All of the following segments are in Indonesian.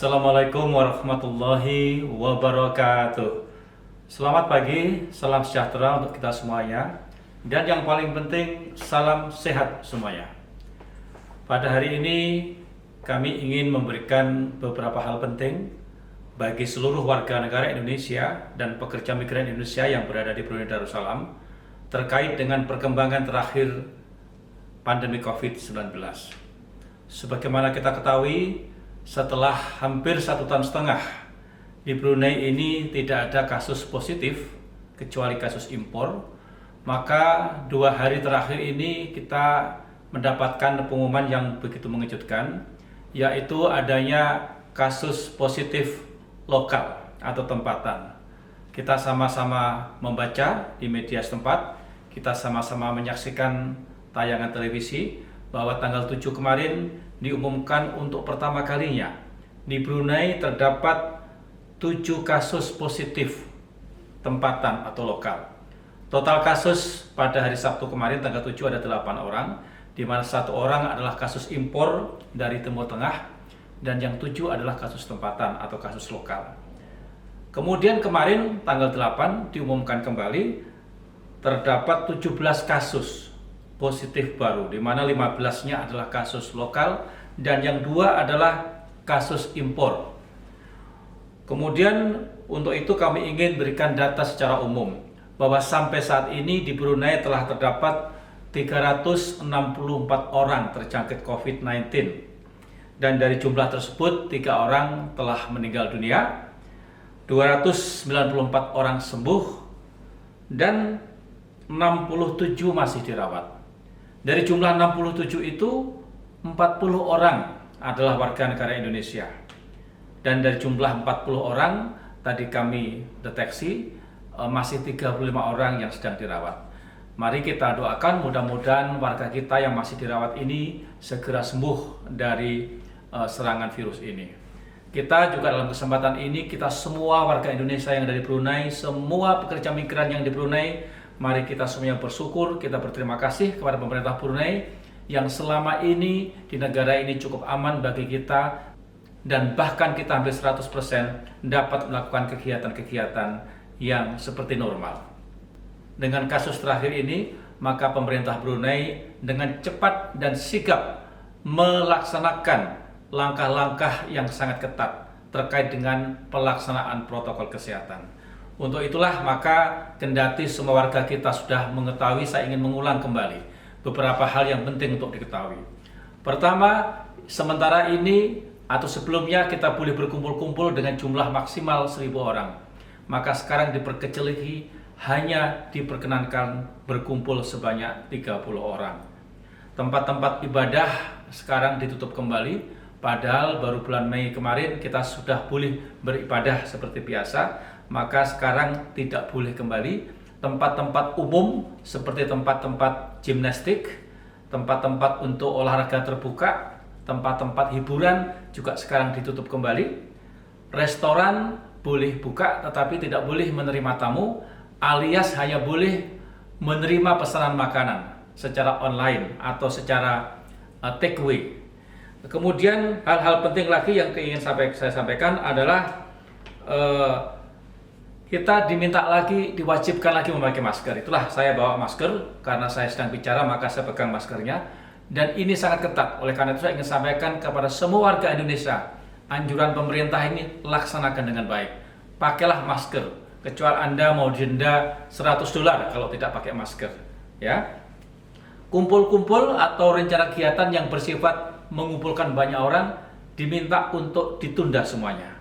Assalamualaikum warahmatullahi wabarakatuh. Selamat pagi, salam sejahtera untuk kita semuanya. Dan yang paling penting, salam sehat semuanya. Pada hari ini kami ingin memberikan beberapa hal penting bagi seluruh warga negara Indonesia dan pekerja migran Indonesia yang berada di Brunei Darussalam terkait dengan perkembangan terakhir pandemi COVID-19. Sebagaimana kita ketahui, setelah hampir 1,5 tahun di Brunei ini tidak ada kasus positif kecuali kasus impor, maka 2 hari terakhir ini kita mendapatkan pengumuman yang begitu mengejutkan, yaitu adanya kasus positif lokal atau tempatan. Kita sama-sama membaca di media setempat, kita sama-sama menyaksikan tayangan televisi bahwa tanggal 7 kemarin diumumkan untuk pertama kalinya di Brunei terdapat 7 kasus positif tempatan atau lokal. Total kasus pada hari Sabtu kemarin tanggal 7 ada 8 orang, di mana 1 orang adalah kasus impor dari Timur Tengah dan yang 7 adalah kasus tempatan atau kasus lokal. Kemudian kemarin tanggal 8 diumumkan kembali terdapat 17 kasus positif baru, di mana 15-nya adalah kasus lokal dan yang 2 adalah kasus impor. Kemudian untuk itu kami ingin berikan data secara umum bahwa sampai saat ini di Brunei telah terdapat 364 orang terjangkit COVID-19 dan dari jumlah tersebut 3 orang telah meninggal dunia, 294 orang sembuh dan 67 masih dirawat. Dari jumlah 67 itu 40 orang adalah warga negara Indonesia. Dan dari jumlah 40 orang tadi kami deteksi masih 35 orang yang sedang dirawat. Mari kita doakan mudah-mudahan warga kita yang masih dirawat ini segera sembuh dari serangan virus ini. Kita juga dalam kesempatan ini, kita semua warga Indonesia yang dari Brunei, semua pekerja migran yang di Brunei, mari kita semuanya bersyukur, kita berterima kasih kepada pemerintah Brunei yang selama ini di negara ini cukup aman bagi kita dan bahkan kita hampir 100% dapat melakukan kegiatan-kegiatan yang seperti normal. Dengan kasus terakhir ini, maka pemerintah Brunei dengan cepat dan sigap melaksanakan langkah-langkah yang sangat ketat terkait dengan pelaksanaan protokol kesehatan. Untuk itulah maka kendati semua warga kita sudah mengetahui, saya ingin mengulang kembali beberapa hal yang penting untuk diketahui. Pertama, sementara ini atau sebelumnya kita boleh berkumpul-kumpul dengan jumlah maksimal 1.000 orang. Maka sekarang diperkecil lagi, hanya diperkenankan berkumpul sebanyak 30 orang. Tempat-tempat ibadah sekarang ditutup kembali, padahal baru bulan Mei kemarin kita sudah boleh beribadah seperti biasa. Maka sekarang tidak boleh kembali. Tempat-tempat umum seperti tempat-tempat gimnastik, tempat-tempat untuk olahraga terbuka, tempat-tempat hiburan juga sekarang ditutup kembali. Restoran boleh buka tetapi tidak boleh menerima tamu, alias hanya boleh menerima pesanan makanan secara online atau secara take away. Kemudian hal-hal penting lagi yang ingin saya sampaikan adalah kita diminta lagi, diwajibkan lagi memakai masker. Itulah saya bawa masker, karena saya sedang bicara maka saya pegang maskernya. Dan ini sangat ketat, oleh karena itu saya ingin sampaikan kepada semua warga Indonesia, anjuran pemerintah ini laksanakan dengan baik. Pakailah masker, kecuali Anda mau denda $100 kalau tidak pakai masker. Ya. Kumpul-kumpul atau rencana kegiatan yang bersifat mengumpulkan banyak orang diminta untuk ditunda semuanya.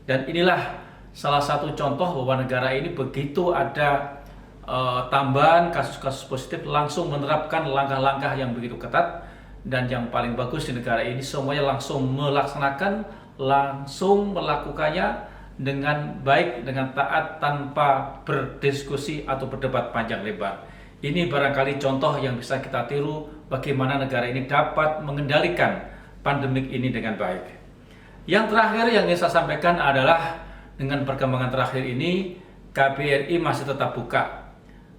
Dan inilah salah satu contoh bahwa negara ini begitu ada tambahan kasus-kasus positif langsung menerapkan langkah-langkah yang begitu ketat, dan yang paling bagus di negara ini semuanya langsung melaksanakan, langsung melakukannya dengan baik, dengan taat, tanpa berdiskusi atau berdebat panjang lebar. Ini barangkali contoh yang bisa kita tiru bagaimana negara ini dapat mengendalikan pandemik ini dengan baik. Yang terakhir yang ingin saya sampaikan adalah dengan perkembangan terakhir ini, KBRI masih tetap buka.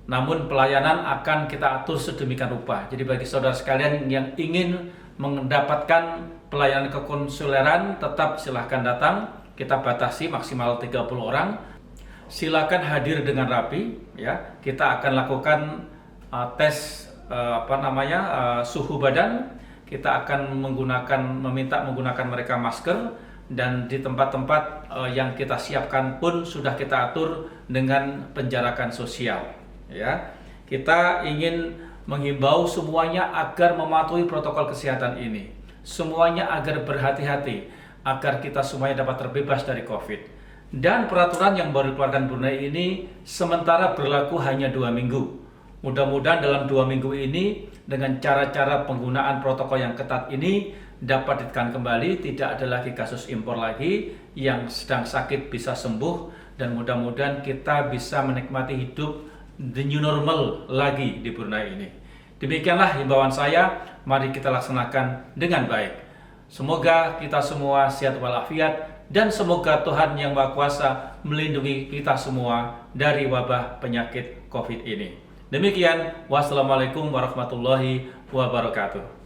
Namun pelayanan akan kita atur sedemikian rupa. Jadi bagi saudara sekalian yang ingin mendapatkan pelayanan kekonsuleran tetap silahkan datang. Kita batasi maksimal 30 orang. Silakan hadir dengan rapi ya. Kita akan lakukan tes suhu badan. Kita akan meminta menggunakan mereka masker, dan di tempat-tempat yang kita siapkan pun sudah kita atur dengan penjarakan sosial ya. Kita ingin menghimbau semuanya agar mematuhi protokol kesehatan ini. Semuanya agar berhati-hati, agar kita semuanya dapat terbebas dari COVID. Dan peraturan yang baru dikeluarkan Brunei ini sementara berlaku hanya 2 minggu. Mudah-mudahan dalam 2 minggu ini dengan cara-cara penggunaan protokol yang ketat ini dapat ditekan kembali, tidak ada lagi kasus impor lagi, yang sedang sakit bisa sembuh, dan mudah-mudahan kita bisa menikmati hidup the new normal lagi di Brunei ini. Demikianlah himbauan saya, mari kita laksanakan dengan baik. Semoga kita semua sehat walafiat, dan semoga Tuhan Yang Maha Kuasa melindungi kita semua dari wabah penyakit COVID ini. Demikian, wassalamualaikum warahmatullahi wabarakatuh.